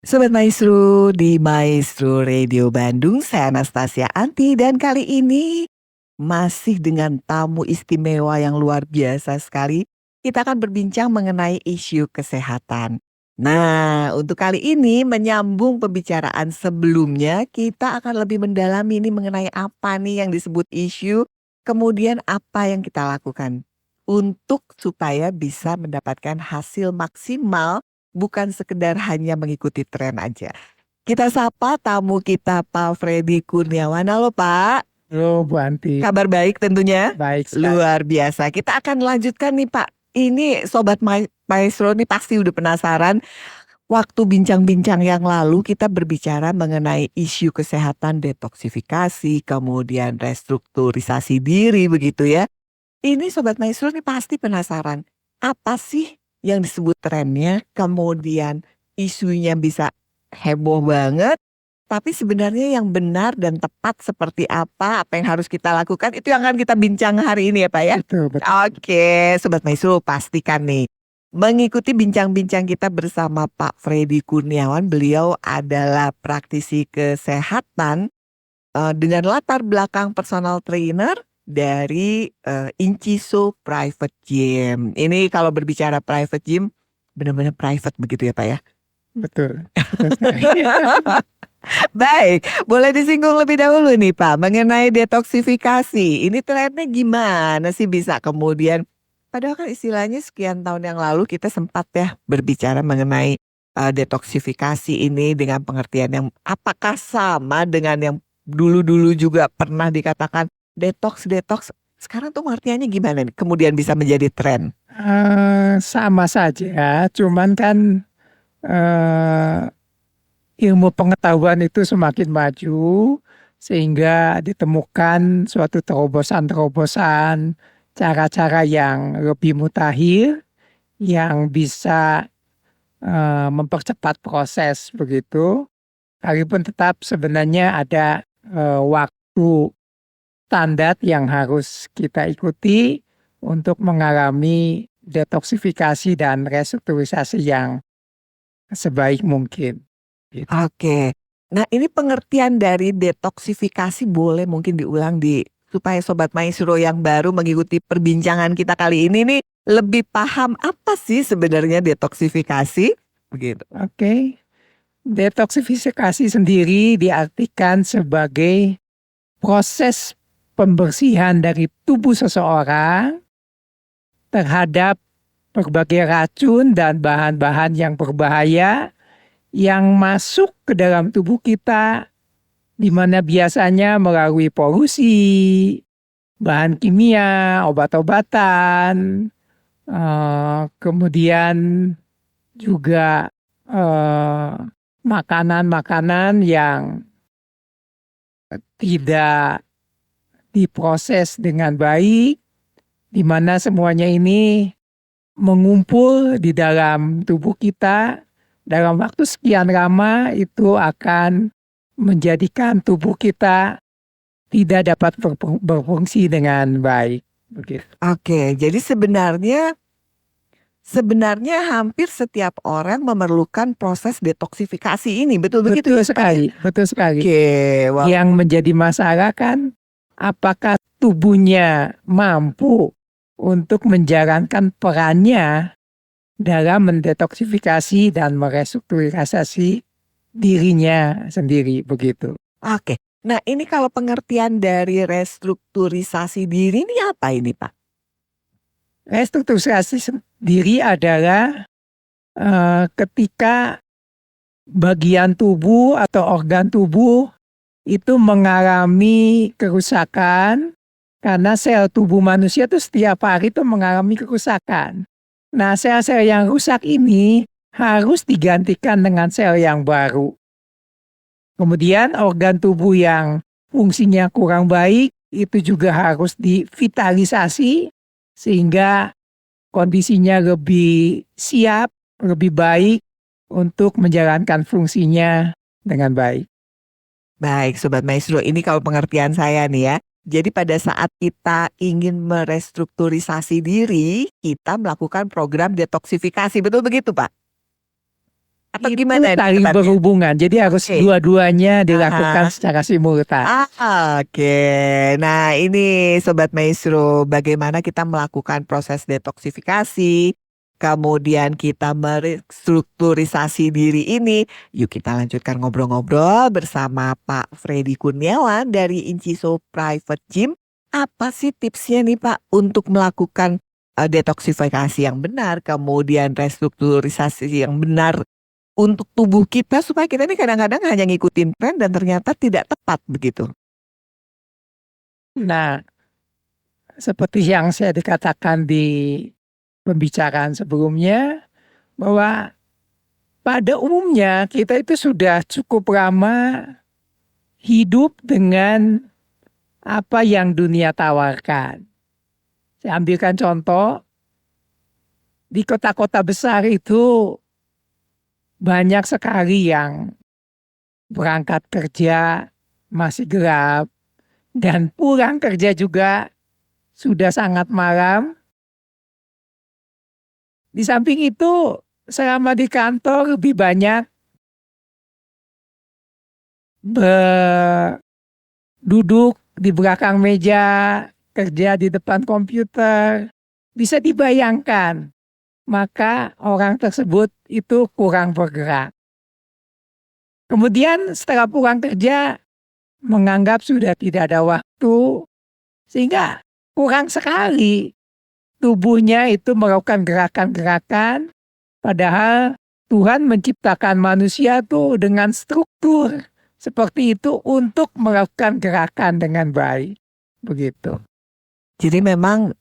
Sobat Maestro di Maestro Radio Bandung, saya Anastasia Anti dan kali ini masih dengan tamu istimewa yang luar biasa sekali. Kita akan berbincang mengenai isu kesehatan. Nah, untuk kali ini menyambung pembicaraan sebelumnya, kita akan lebih mendalami ini mengenai apa nih yang disebut isu, kemudian apa yang kita lakukan untuk supaya bisa mendapatkan hasil maksimal. Bukan sekedar hanya mengikuti tren aja. Kita sapa tamu kita Pak Freddy Kurniawan. Halo Pak, Halo Bu Anti, kabar baik tentunya? baik sekali. Luar biasa. Kita akan lanjutkan nih Pak. Ini Sobat Maestro nih pasti udah penasaran. Waktu bincang-bincang yang lalu kita berbicara mengenai isu kesehatan detoksifikasi, kemudian restrukturisasi diri begitu ya. Ini Sobat Maestro nih pasti penasaran. Apa sih yang disebut trennya, kemudian isunya bisa heboh banget, tapi sebenarnya yang benar dan tepat seperti apa yang harus kita lakukan, itu yang akan kita bincang hari ini ya Pak ya? Betul, betul. Oke, Sobat Maestro pastikan nih, mengikuti bincang-bincang kita bersama Pak Freddy Kurniawan. Beliau adalah praktisi kesehatan dengan latar belakang personal trainer dari Inciso Private Gym. Ini kalau berbicara private gym, benar-benar private begitu ya Pak ya? Betul. Betul sekali. Baik, boleh disinggung lebih dahulu nih Pak mengenai detoksifikasi. Ini trennya gimana sih bisa kemudian, padahal kan istilahnya sekian tahun yang lalu kita sempat ya berbicara mengenai detoksifikasi ini dengan pengertian yang apakah sama dengan yang dulu-dulu juga pernah dikatakan detox. Sekarang tuh pengertiannya gimana nih? Kemudian bisa menjadi tren. Sama saja, cuman kan ilmu pengetahuan itu semakin maju sehingga ditemukan suatu terobosan-terobosan, cara-cara yang lebih mutakhir yang bisa mempercepat proses begitu. Walaupun tetap sebenarnya ada waktu standar yang harus kita ikuti untuk mengalami detoksifikasi dan restrukturisasi yang sebaik mungkin. Gitu. Oke. Nah, ini pengertian dari detoksifikasi boleh mungkin diulang supaya Sobat Maestro yang baru mengikuti perbincangan kita kali ini nih lebih paham apa sih sebenarnya detoksifikasi? Begitu. Oke. Detoksifikasi sendiri diartikan sebagai proses pembersihan dari tubuh seseorang terhadap berbagai racun dan bahan-bahan yang berbahaya yang masuk ke dalam tubuh kita, di mana biasanya melalui polusi, bahan kimia, obat-obatan, kemudian juga makanan-makanan yang tidak diproses dengan baik, di mana semuanya ini mengumpul di dalam tubuh kita dalam waktu sekian lama, itu akan menjadikan tubuh kita tidak dapat berfungsi dengan baik. Begitu. Oke, jadi sebenarnya hampir setiap orang memerlukan proses detoksifikasi ini, betul begitu? Betul sekali, betul sekali. Oke, wow. Yang menjadi masalah kan apakah tubuhnya mampu untuk menjalankan perannya dalam mendetoksifikasi dan merestrukturisasi dirinya sendiri begitu. Oke, nah ini kalau pengertian dari restrukturisasi diri ini apa ini Pak? Restrukturisasi diri adalah ketika bagian tubuh atau organ tubuh itu mengalami kerusakan, karena sel tubuh manusia itu setiap hari itu mengalami kerusakan. Nah, sel-sel yang rusak ini harus digantikan dengan sel yang baru. Kemudian organ tubuh yang fungsinya kurang baik itu juga harus divitalisasi sehingga kondisinya lebih siap, lebih baik untuk menjalankan fungsinya dengan baik. Baik, Sobat Maestro, ini kalau pengertian saya nih ya. Jadi pada saat kita ingin merestrukturisasi diri, kita melakukan program detoksifikasi, betul begitu Pak? Atau Itu gimana nih saling ketatnya? berhubungan, jadi harus Oke. dua-duanya dilakukan Aha. secara simultan. Oke. Nah, ini Sobat Maestro, bagaimana kita melakukan proses detoksifikasi, kemudian kita merestrukturisasi diri ini. Yuk kita lanjutkan ngobrol-ngobrol bersama Pak Freddy Kurniawan dari Inciso Private Gym. Apa sih tipsnya nih Pak untuk melakukan detoksifikasi yang benar, kemudian restrukturisasi yang benar untuk tubuh kita supaya kita nih kadang-kadang hanya ngikutin tren dan ternyata tidak tepat begitu? Nah, seperti yang saya dikatakan di pembicaraan sebelumnya, bahwa pada umumnya kita itu sudah cukup lama hidup dengan apa yang dunia tawarkan. Saya ambilkan contoh, di kota-kota besar itu banyak sekali yang berangkat kerja masih gelap dan pulang kerja juga sudah sangat malam. Di samping itu, selama di kantor lebih banyak duduk di belakang meja, kerja di depan komputer. Bisa dibayangkan, maka orang tersebut itu kurang bergerak. Kemudian setelah pulang kerja, menganggap sudah tidak ada waktu, sehingga kurang sekali tubuhnya itu melakukan gerakan-gerakan, padahal Tuhan menciptakan manusia tuh dengan struktur seperti itu untuk melakukan gerakan dengan baik. Begitu. Jadi memang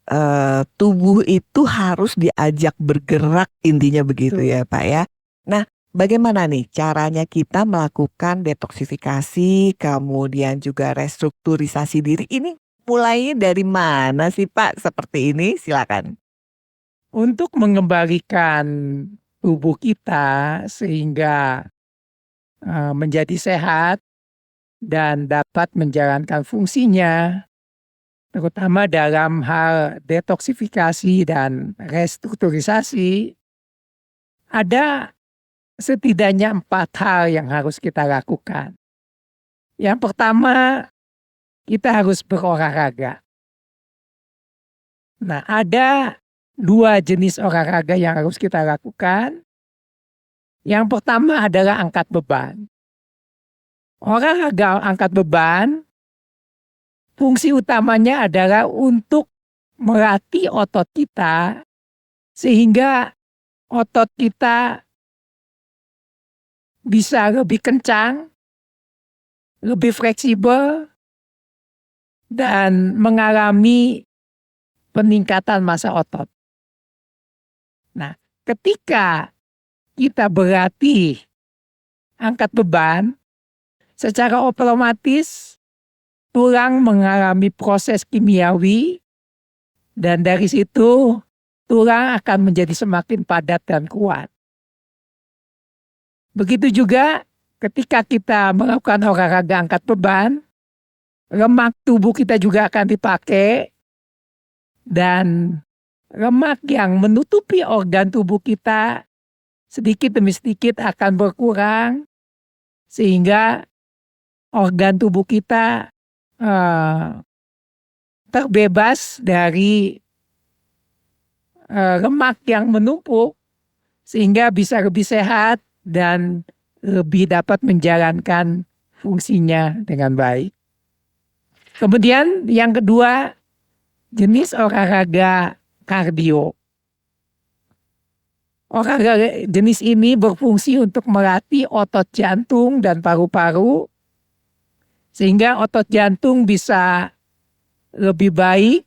tubuh itu harus diajak bergerak intinya begitu Betul. ya Pak ya. Nah, bagaimana nih caranya kita melakukan detoksifikasi kemudian juga restrukturisasi diri ini mulainya dari mana sih Pak? Seperti ini silakan. Untuk mengembalikan tubuh kita sehingga menjadi sehat dan dapat menjalankan fungsinya, terutama dalam hal detoksifikasi dan restrukturisasi, ada setidaknya 4 hal yang harus kita lakukan. Yang pertama, kita harus berolahraga. Nah, ada 2 jenis olahraga yang harus kita lakukan. Yang pertama adalah angkat beban. Olahraga angkat beban, fungsi utamanya adalah untuk melatih otot kita sehingga otot kita bisa lebih kencang, lebih fleksibel, dan mengalami peningkatan massa otot. Nah, ketika kita berlatih angkat beban, secara otomatis tulang mengalami proses kimiawi dan dari situ tulang akan menjadi semakin padat dan kuat. Begitu juga ketika kita melakukan olahraga angkat beban, lemak tubuh kita juga akan dipakai dan lemak yang menutupi organ tubuh kita sedikit demi sedikit akan berkurang sehingga organ tubuh kita terbebas dari lemak yang menumpuk sehingga bisa lebih sehat dan lebih dapat menjalankan fungsinya dengan baik. Kemudian yang kedua, jenis olahraga kardio. Olahraga jenis ini berfungsi untuk melatih otot jantung dan paru-paru sehingga otot jantung bisa lebih baik,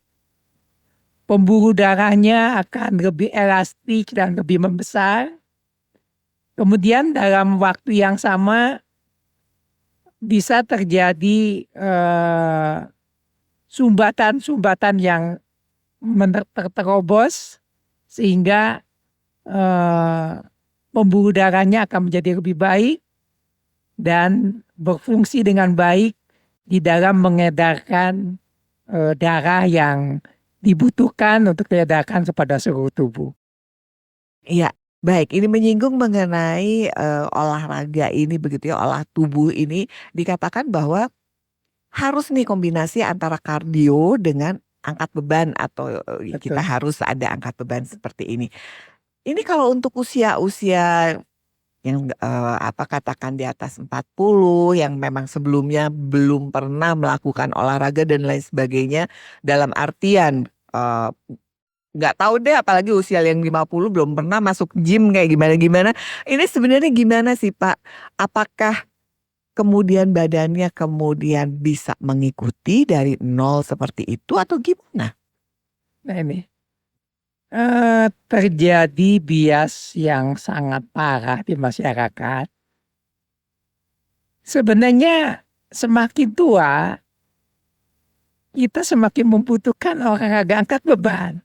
pembuluh darahnya akan lebih elastik dan lebih membesar. Kemudian dalam waktu yang sama bisa terjadi sumbatan-sumbatan yang terterobos sehingga pembuluh darahnya akan menjadi lebih baik dan berfungsi dengan baik di dalam mengedarkan darah yang dibutuhkan untuk diedarkan kepada seluruh tubuh. Iya, Baik, ini menyinggung mengenai, olahraga ini begitu ya, olah tubuh ini dikatakan bahwa harus nih kombinasi antara kardio dengan angkat beban atau, kita Betul. harus ada angkat beban seperti ini. Ini kalau untuk usia-usia yang, katakan di atas 40 yang memang sebelumnya belum pernah melakukan olahraga dan lain sebagainya, dalam artian, nggak tahu deh apalagi usia yang 50 belum pernah masuk gym kayak gimana-gimana. Ini sebenarnya gimana sih, Pak? Apakah kemudian badannya kemudian bisa mengikuti dari nol seperti itu atau gimana? Nah ini, terjadi bias yang sangat parah di masyarakat. Sebenarnya semakin tua, kita semakin membutuhkan olahraga angkat beban.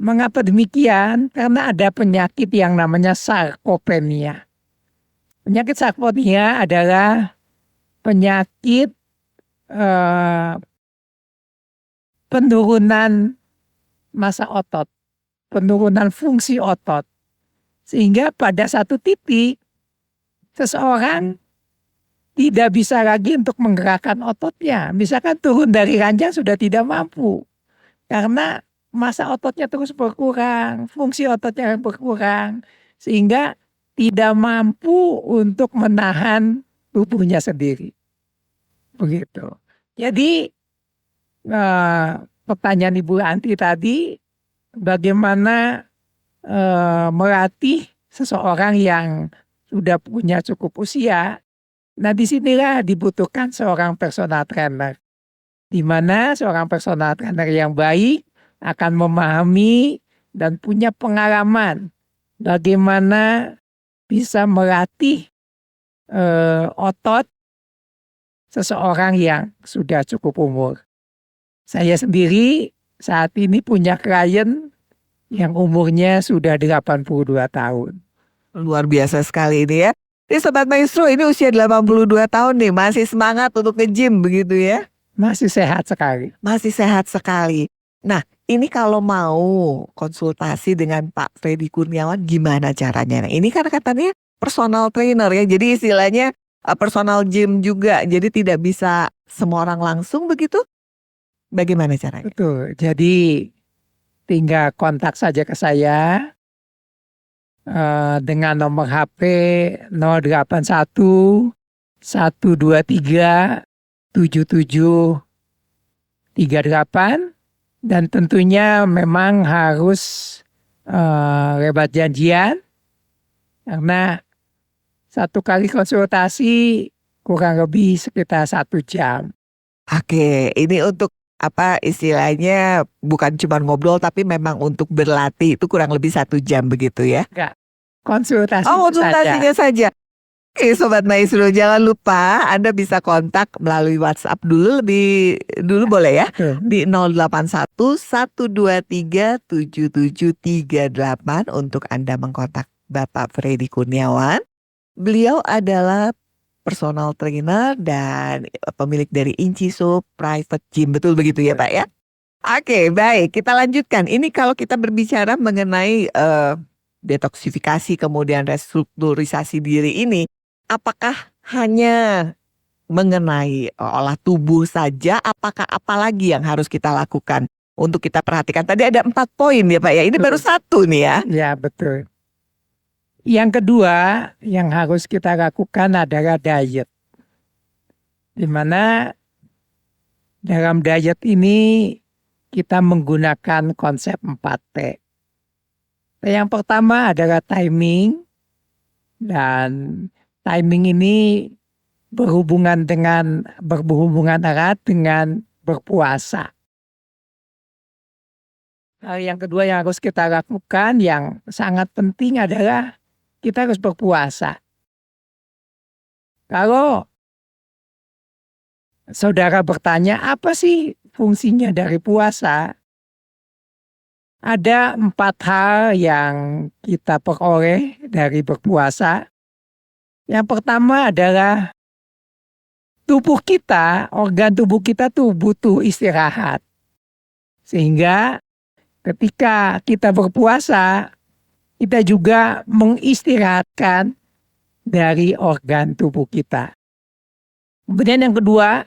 Mengapa demikian? Karena ada penyakit yang namanya sarkopenia. Penyakit sarkopenia adalah penyakit penurunan massa otot, penurunan fungsi otot. Sehingga pada satu titik seseorang tidak bisa lagi untuk menggerakkan ototnya. Misalkan turun dari ranjang sudah tidak mampu. Karena massa ototnya terus berkurang, fungsi ototnya berkurang. Sehingga tidak mampu untuk menahan tubuhnya sendiri. Begitu. Jadi pertanyaan Ibu Anti tadi, bagaimana melatih seseorang yang sudah punya cukup usia. Nah disinilah dibutuhkan seorang personal trainer. Di mana seorang personal trainer yang baik akan memahami dan punya pengalaman bagaimana bisa melatih otot seseorang yang sudah cukup umur. Saya sendiri saat ini punya klien yang umurnya sudah 82 tahun. Luar biasa sekali ini ya. Ini Sobat Maestro, ini usia 82 tahun nih, masih semangat untuk nge-gym begitu ya? Masih sehat sekali. Masih sehat sekali. Nah, ini kalau mau konsultasi dengan Pak Freddy Kurniawan gimana caranya? Nah, ini kan katanya personal trainer ya, jadi istilahnya personal gym juga, jadi tidak bisa semua orang langsung begitu? Bagaimana caranya? Betul. Jadi tinggal kontak saja ke saya dengan nomor HP 081 123 7738 dan tentunya memang harus lewat janjian karena satu kali konsultasi kurang lebih sekitar 1 jam. Oke, ini untuk istilahnya bukan cuma ngobrol tapi memang untuk berlatih itu kurang lebih 1 jam begitu ya? Enggak, konsultasi Oh, saja. konsultasinya saja. Oke, Sobat Maestro, jangan lupa Anda bisa kontak melalui WhatsApp dulu boleh ya? Betul. Di 081 123 7738 untuk Anda mengkontak Bapak Freddy Kurniawan. Beliau adalah personal trainer dan pemilik dari Inciso Private Gym, betul begitu ya Pak ya? Oke, baik, kita lanjutkan. Ini kalau kita berbicara mengenai detoksifikasi kemudian restrukturisasi diri ini, apakah hanya mengenai olah tubuh saja? Apakah apalagi yang harus kita lakukan untuk kita perhatikan? Tadi ada 4 poin ya Pak ya, ini baru 1 nih ya. Ya betul. Yang kedua yang harus kita lakukan adalah diet. Di mana dalam diet ini kita menggunakan konsep 4T. Yang pertama adalah timing, dan timing ini berhubungan erat dengan berpuasa. Yang kedua yang harus kita lakukan yang sangat penting adalah kita harus berpuasa. Kalau saudara bertanya apa sih fungsinya dari puasa? Ada 4 hal yang kita peroleh dari berpuasa. Yang pertama adalah tubuh kita, organ tubuh kita tuh butuh istirahat. Sehingga ketika kita berpuasa, kita juga mengistirahatkan dari organ tubuh kita. Kemudian yang kedua,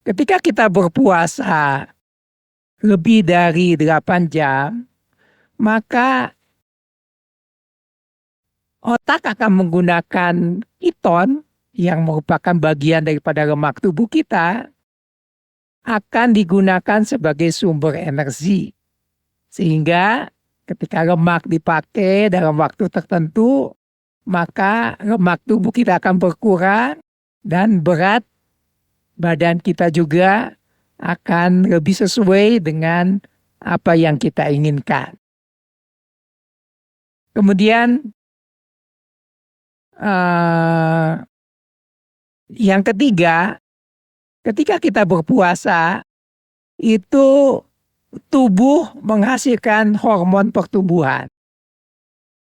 ketika kita berpuasa lebih dari 8 jam, maka otak akan menggunakan keton yang merupakan bagian daripada lemak tubuh kita akan digunakan sebagai sumber energi. Sehingga ketika lemak dipakai dalam waktu tertentu, maka lemak tubuh kita akan berkurang dan berat badan kita juga akan lebih sesuai dengan apa yang kita inginkan. Kemudian yang ketiga, ketika kita berpuasa, itu tubuh menghasilkan hormon pertumbuhan.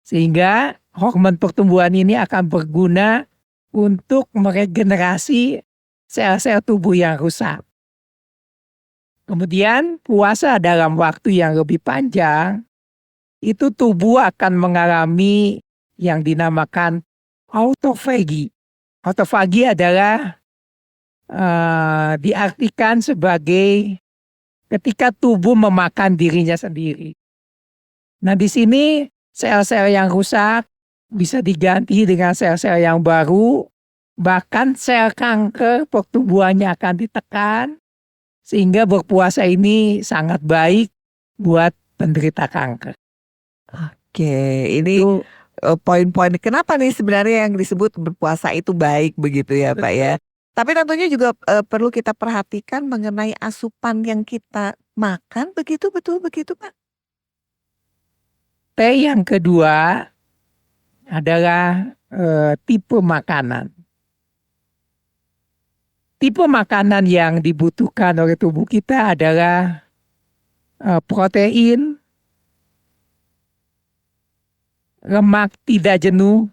Sehingga hormon pertumbuhan ini akan berguna untuk meregenerasi sel-sel tubuh yang rusak. Kemudian puasa dalam waktu yang lebih panjang, itu tubuh akan mengalami yang dinamakan autofagi. Autofagi adalah diartikan sebagai ketika tubuh memakan dirinya sendiri. Nah, di sini sel-sel yang rusak bisa diganti dengan sel-sel yang baru, bahkan sel kanker pertumbuhannya akan ditekan, sehingga berpuasa ini sangat baik buat penderita kanker. Oke, ini Itu poin-poin kenapa nih sebenarnya yang disebut berpuasa itu baik begitu ya Pak ya. Tapi tentunya juga perlu kita perhatikan mengenai asupan yang kita makan, begitu betul begitu Pak? T yang kedua adalah tipe makanan. Tipe makanan yang dibutuhkan oleh tubuh kita adalah protein, lemak tidak jenuh,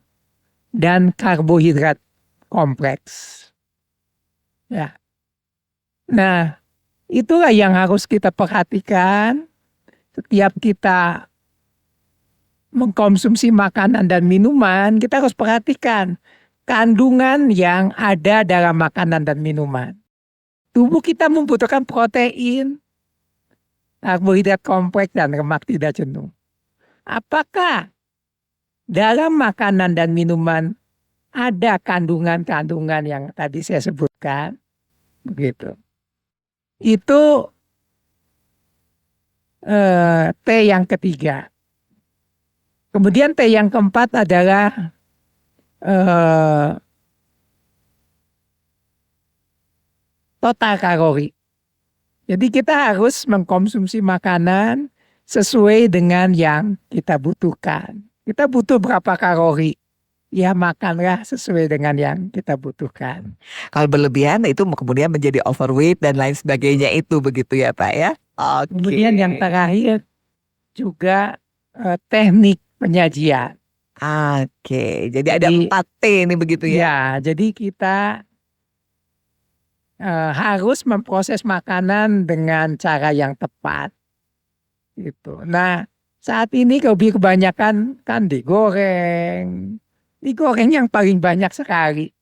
dan karbohidrat kompleks. Ya. Nah, itulah yang harus kita perhatikan setiap kita mengkonsumsi makanan dan minuman. Kita harus perhatikan kandungan yang ada dalam makanan dan minuman. Tubuh kita membutuhkan protein, karbohidrat kompleks, dan lemak tidak jenuh. Apakah dalam makanan dan minuman ada kandungan-kandungan yang tadi saya sebutkan? Begitu. Itu T yang ketiga. Kemudian T yang keempat adalah total kalori. Jadi kita harus mengkonsumsi makanan sesuai dengan yang kita butuhkan. Kita butuh berapa kalori? Ya makanlah sesuai dengan yang kita butuhkan. Kalau berlebihan itu kemudian menjadi overweight dan lain sebagainya itu begitu ya Pak ya? Oke. Kemudian yang terakhir juga teknik penyajian. Oke, jadi ada Jadi, 4T ini begitu ya? Ya, jadi kita harus memproses makanan dengan cara yang tepat. Gitu. Nah, saat ini kebanyakan kan digoreng. Digoreng yang paling banyak sekali.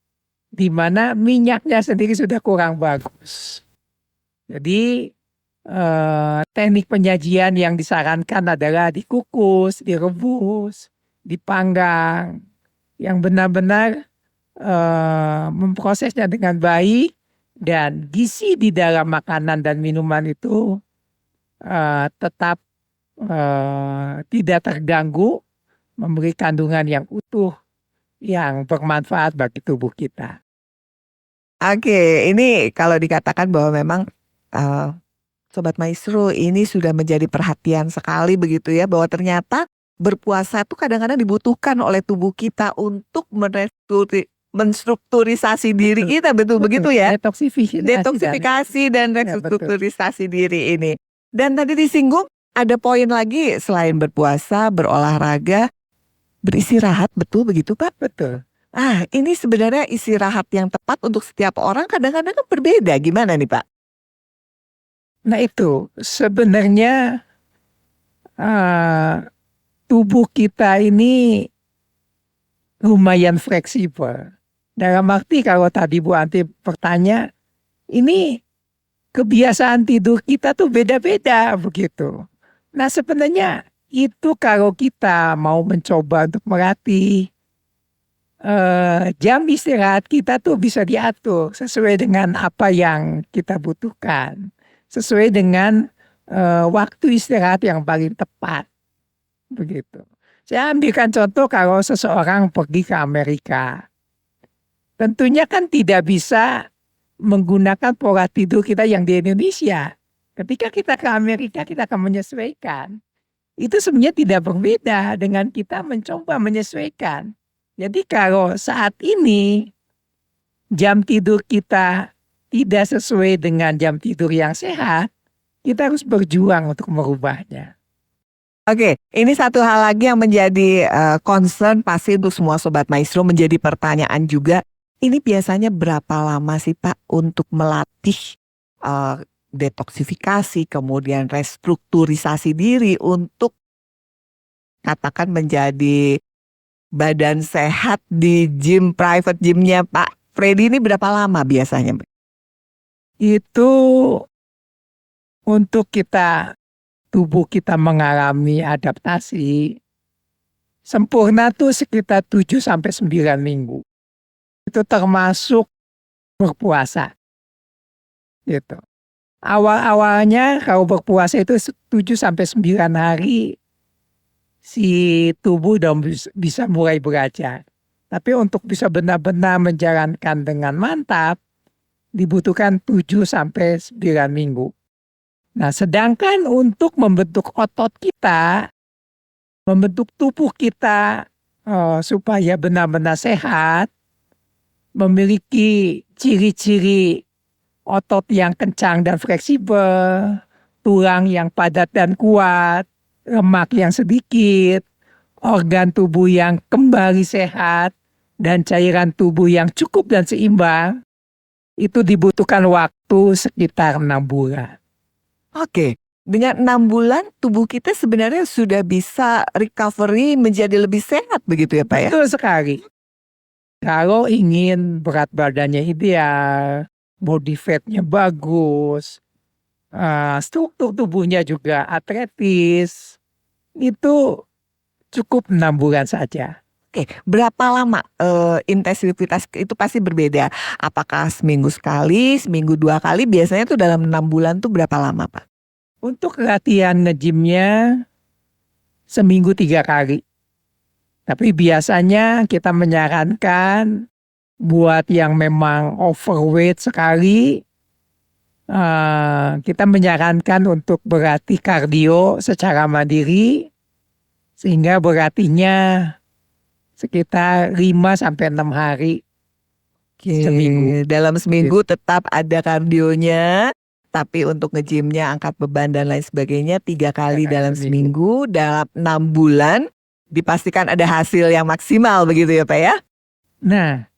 Di mana minyaknya sendiri sudah kurang bagus. Jadi teknik penyajian yang disarankan adalah dikukus, direbus, dipanggang, yang benar-benar memprosesnya dengan baik, dan gizi di dalam makanan dan minuman itu tetap tidak terganggu, memberi kandungan yang utuh, yang bermanfaat bagi tubuh kita. Oke, ini kalau dikatakan bahwa memang Sobat Maestro ini sudah menjadi perhatian sekali begitu ya, bahwa ternyata berpuasa itu kadang-kadang dibutuhkan oleh tubuh kita untuk menstrukturisasi diri kita, betul begitu ya? Detoksifikasi dan restrukturisasi diri ini. Dan tadi disinggung ada poin lagi selain berpuasa, berolahraga, beristirahat, betul begitu Pak? Betul. Ini sebenarnya istirahat yang tepat untuk setiap orang kadang-kadang kan berbeda, gimana nih Pak? Nah itu sebenarnya tubuh kita ini lumayan fleksibel. Dalam arti kalau tadi Bu Anti bertanya, ini kebiasaan tidur kita tuh beda-beda begitu. Nah sebenarnya itu kalau kita mau mencoba untuk melatih jam istirahat kita tuh bisa diatur sesuai dengan apa yang kita butuhkan. Sesuai dengan waktu istirahat yang paling tepat. Begitu. Saya ambilkan contoh kalau seseorang pergi ke Amerika. Tentunya kan tidak bisa menggunakan pola tidur kita yang di Indonesia. Ketika kita ke Amerika kita akan menyesuaikan. Itu sebenarnya tidak berbeda dengan kita mencoba menyesuaikan. Jadi kalau saat ini jam tidur kita tidak sesuai dengan jam tidur yang sehat, kita harus berjuang untuk merubahnya. Oke, ini satu hal lagi yang menjadi concern pasti untuk semua Sobat Maestro, menjadi pertanyaan juga. Ini biasanya berapa lama sih Pak untuk melatih detoksifikasi, kemudian restrukturisasi diri untuk katakan menjadi badan sehat di gym, private gymnya Pak Freddy, ini berapa lama biasanya? Itu untuk tubuh kita mengalami adaptasi sempurna tuh sekitar 7-9 minggu. Itu termasuk berpuasa. Gitu. Awal-awalnya kalau berpuasa itu 7-9 hari si tubuh udah bisa mulai belajar. Tapi untuk bisa benar-benar menjalankan dengan mantap dibutuhkan 7-9 minggu. Nah, sedangkan untuk membentuk otot kita, membentuk tubuh kita supaya benar-benar sehat, memiliki ciri-ciri otot yang kencang dan fleksibel, tulang yang padat dan kuat, lemak yang sedikit, organ tubuh yang kembali sehat, dan cairan tubuh yang cukup dan seimbang, itu dibutuhkan waktu sekitar 6 bulan. Oke, dengan 6 bulan tubuh kita sebenarnya sudah bisa recovery menjadi lebih sehat begitu ya Pak ya? Betul sekali. Kalau ingin berat badannya ideal, body fatnya bagus, struktur tubuhnya juga atletis, itu cukup 6 bulan saja. Oke, berapa lama intensitas itu pasti berbeda. Apakah seminggu sekali, seminggu 2 kali, biasanya tuh dalam 6 bulan tuh berapa lama Pak? Untuk latihan nge-gymnya seminggu 3 kali. Tapi biasanya kita menyarankan buat yang memang overweight sekali, kita menyarankan untuk berlatih kardio secara mandiri, sehingga berlatihnya sekitar 5-6 hari seminggu. Dalam seminggu tetap ada kardionya, tapi untuk nge-gymnya, angkat beban dan lain sebagainya 3 kali dalam seminggu, dalam 6 bulan dipastikan ada hasil yang maksimal begitu ya Pak ya? Nah,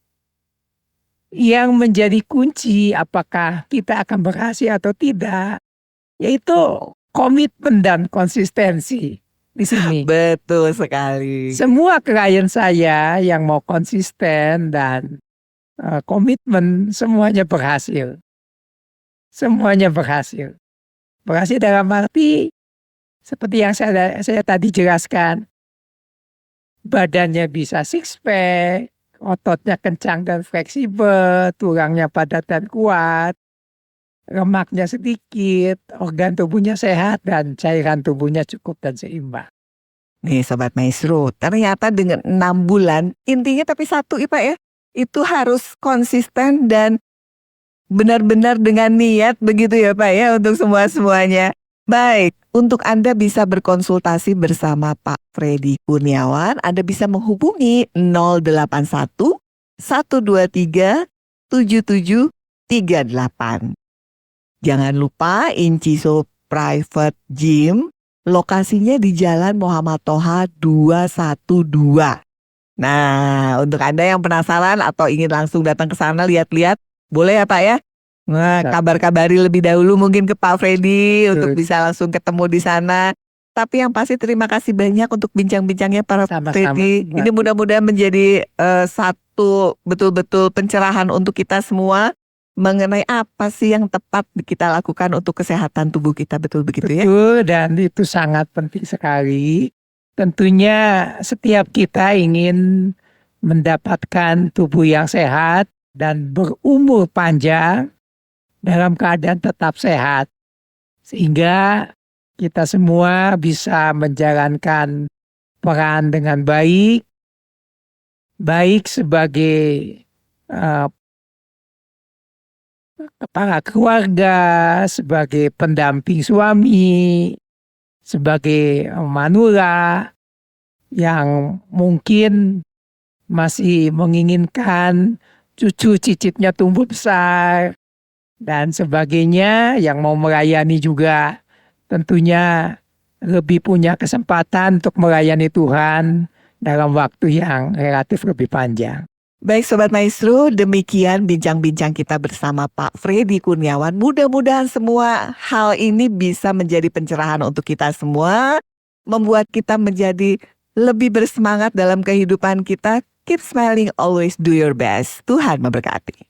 yang menjadi kunci apakah kita akan berhasil atau tidak, yaitu komitmen dan konsistensi di sini. Betul sekali. Semua klien saya yang mau konsisten dan komitmen semuanya berhasil. Semuanya berhasil. Berhasil dalam arti seperti yang saya tadi jelaskan. Badannya bisa six pack, ototnya kencang dan fleksibel, tulangnya padat dan kuat, lemaknya sedikit, organ tubuhnya sehat, dan cairan tubuhnya cukup dan seimbang. Nih Sobat Maestro, ternyata dengan 6 bulan, intinya tapi satu Pak ya, itu harus konsisten dan benar-benar dengan niat begitu ya Pak ya untuk semuanya. Baik, untuk Anda bisa berkonsultasi bersama Pak Freddy Kurniawan, Anda bisa menghubungi 081 123 7738. Jangan lupa Inciso Private Gym, lokasinya di Jalan Muhammad Toha 212. Nah, untuk Anda yang penasaran atau ingin langsung datang ke sana lihat-lihat, boleh ya Pak ya? Nah, kabar-kabari lebih dahulu mungkin ke Pak Freddy untuk bisa langsung ketemu di sana. Tapi yang pasti terima kasih banyak untuk bincang-bincangnya para Sama-sama. Freddy. Ini mudah-mudahan menjadi satu betul-betul pencerahan untuk kita semua mengenai apa sih yang tepat kita lakukan untuk kesehatan tubuh kita, betul begitu ya? Betul, dan itu sangat penting sekali. Tentunya setiap kita ingin mendapatkan tubuh yang sehat dan berumur panjang dalam keadaan tetap sehat. Sehingga kita semua bisa menjalankan peran dengan baik, baik sebagai kepala keluarga, sebagai pendamping suami, sebagai manula yang mungkin masih menginginkan cucu cicitnya tumbuh besar dan sebagainya, yang mau melayani juga tentunya lebih punya kesempatan untuk melayani Tuhan dalam waktu yang relatif lebih panjang. Baik Sobat Maestro, demikian bincang-bincang kita bersama Pak Freddy Kurniawan. Mudah-mudahan semua hal ini bisa menjadi pencerahan untuk kita semua, membuat kita menjadi lebih bersemangat dalam kehidupan kita. Keep smiling, always do your best. Tuhan memberkati.